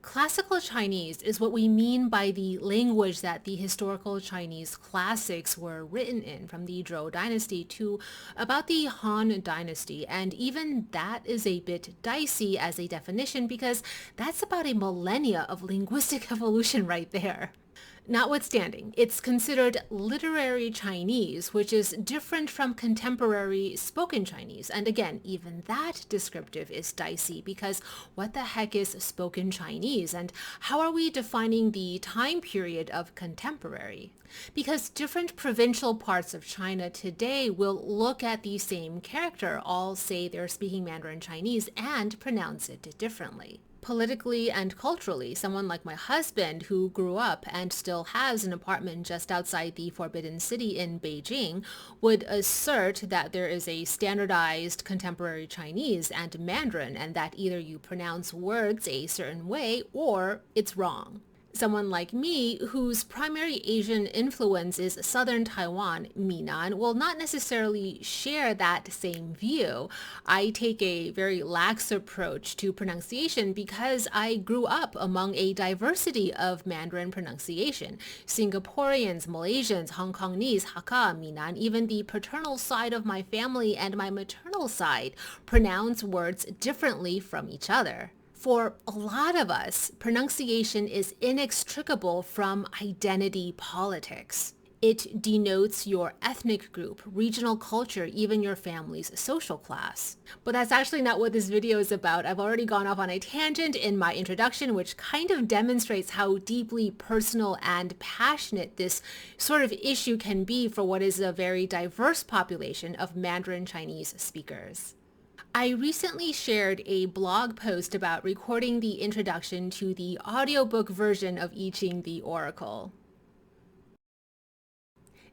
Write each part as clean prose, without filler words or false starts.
Classical Chinese is what we mean by the language that the historical Chinese classics were written in, from the Zhou dynasty to about the Han dynasty. And even that is a bit dicey as a definition because that's about a millennia of linguistic evolution right there. Notwithstanding, it's considered literary Chinese, which is different from contemporary spoken Chinese. And again, even that descriptive is dicey because what the heck is spoken Chinese? And how are we defining the time period of contemporary? Because different provincial parts of China today will look at the same character, all say they're speaking Mandarin Chinese, and pronounce it differently. Politically and culturally, someone like my husband, who grew up and still has an apartment just outside the Forbidden City in Beijing, would assert that there is a standardized contemporary Chinese and Mandarin, and that either you pronounce words a certain way or it's wrong. Someone like me, whose primary Asian influence is southern Taiwan, Minan, will not necessarily share that same view. I take a very lax approach to pronunciation because I grew up among a diversity of Mandarin pronunciation. Singaporeans, Malaysians, Hong Kongese, Hakka, Minan, even the paternal side of my family and my maternal side pronounce words differently from each other. For a lot of us, pronunciation is inextricable from identity politics. It denotes your ethnic group, regional culture, even your family's social class. But that's actually not what this video is about. I've already gone off on a tangent in my introduction, which kind of demonstrates how deeply personal and passionate this sort of issue can be for what is a very diverse population of Mandarin Chinese speakers. I recently shared a blog post about recording the introduction to the audiobook version of I Ching, the Oracle.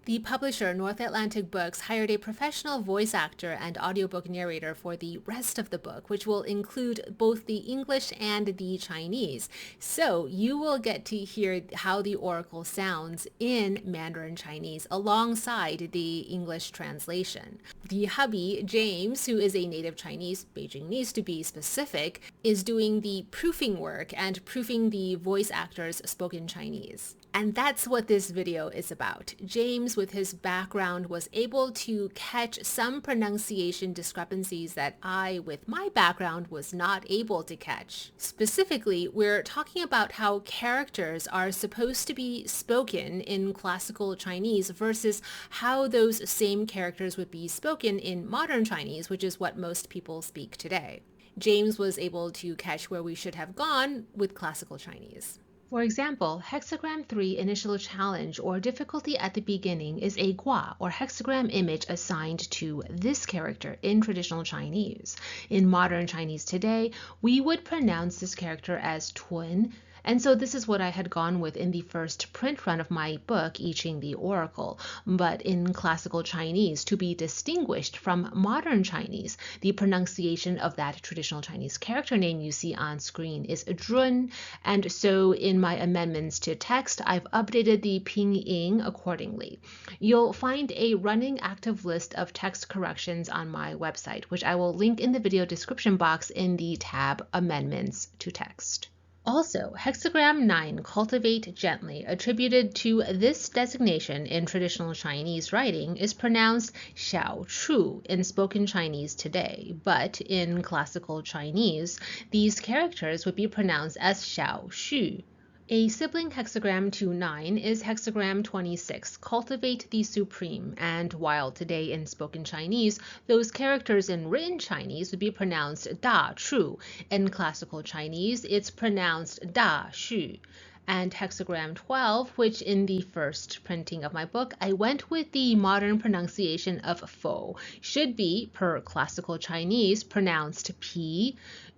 The publisher, North Atlantic Books, hired a professional voice actor and audiobook narrator for the rest of the book, which will include both the English and the Chinese. So you will get to hear how the Oracle sounds in Mandarin Chinese alongside the English translation. The hubby, James, who is a native Chinese, Beijingese to be specific, is doing the proofing work and proofing the voice actor's spoken Chinese. And that's what this video is about. James, with his background, was able to catch some pronunciation discrepancies that I, with my background, was not able to catch. Specifically, we're talking about how characters are supposed to be spoken in classical Chinese versus how those same characters would be spoken in modern Chinese, which is what most people speak today. James was able to catch where we should have gone with classical Chinese. For example, hexagram 3 initial challenge or difficulty at the beginning is a gua or hexagram image assigned to this character in traditional Chinese. In modern Chinese today, we would pronounce this character as tun. And so this is what I had gone with in the first print run of my book, I Ching, the Oracle. But in classical Chinese, to be distinguished from modern Chinese, the pronunciation of that traditional Chinese character name you see on screen is Zhun. And so in my amendments to text, I've updated the pinyin accordingly. You'll find a running active list of text corrections on my website, which I will link in the video description box in the tab Amendments to Text. Also, hexagram 9, cultivate gently, attributed to this designation in traditional Chinese writing, is pronounced xiao chu in spoken Chinese today, but in classical Chinese, these characters would be pronounced as xiao xu. A sibling hexagram to 9 is hexagram 26, cultivate the supreme, and while today in spoken Chinese, those characters in written Chinese would be pronounced da chu, in classical Chinese, it's pronounced da xu. And hexagram 12, which in the first printing of my book, I went with the modern pronunciation of fo, should be, per classical Chinese, pronounced p.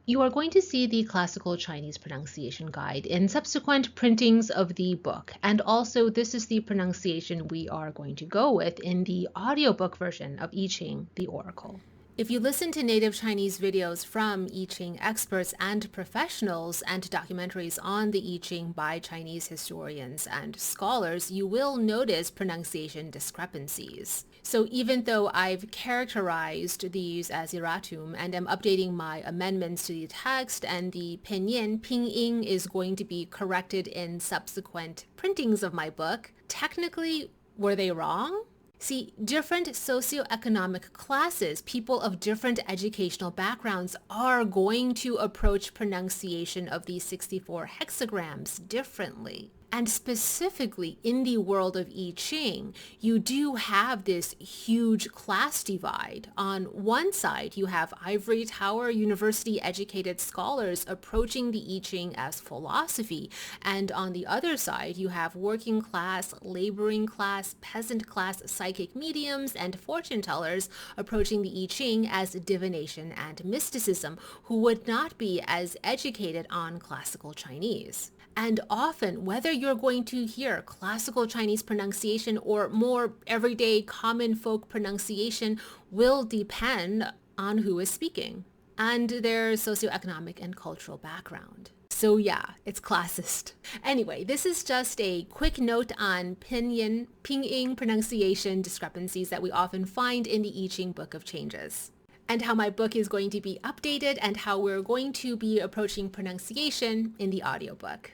You are going to see the classical Chinese pronunciation guide in subsequent printings of the book. And also, this is the pronunciation we are going to go with in the audiobook version of I Ching, the Oracle. If you listen to native Chinese videos from I Ching experts and professionals and documentaries on the I Ching by Chinese historians and scholars, you will notice pronunciation discrepancies. So even though I've characterized these as erratum and am updating my amendments to the text, and the pinyin, pinyin, is going to be corrected in subsequent printings of my book, technically, were they wrong? See, different socioeconomic classes, people of different educational backgrounds, are going to approach pronunciation of these 64 hexagrams differently. And specifically in the world of I Ching, you do have this huge class divide. On one side, you have ivory tower university educated scholars approaching the I Ching as philosophy. And on the other side, you have working class, laboring class, peasant class psychic mediums and fortune tellers approaching the I Ching as divination and mysticism, who would not be as educated on classical Chinese. And often, whether you're going to hear classical Chinese pronunciation or more everyday common folk pronunciation will depend on who is speaking and their socioeconomic and cultural background. So yeah, it's classist. Anyway, this is just a quick note on pinyin pronunciation discrepancies that we often find in the I Ching Book of Changes, and how my book is going to be updated and how we're going to be approaching pronunciation in the audiobook.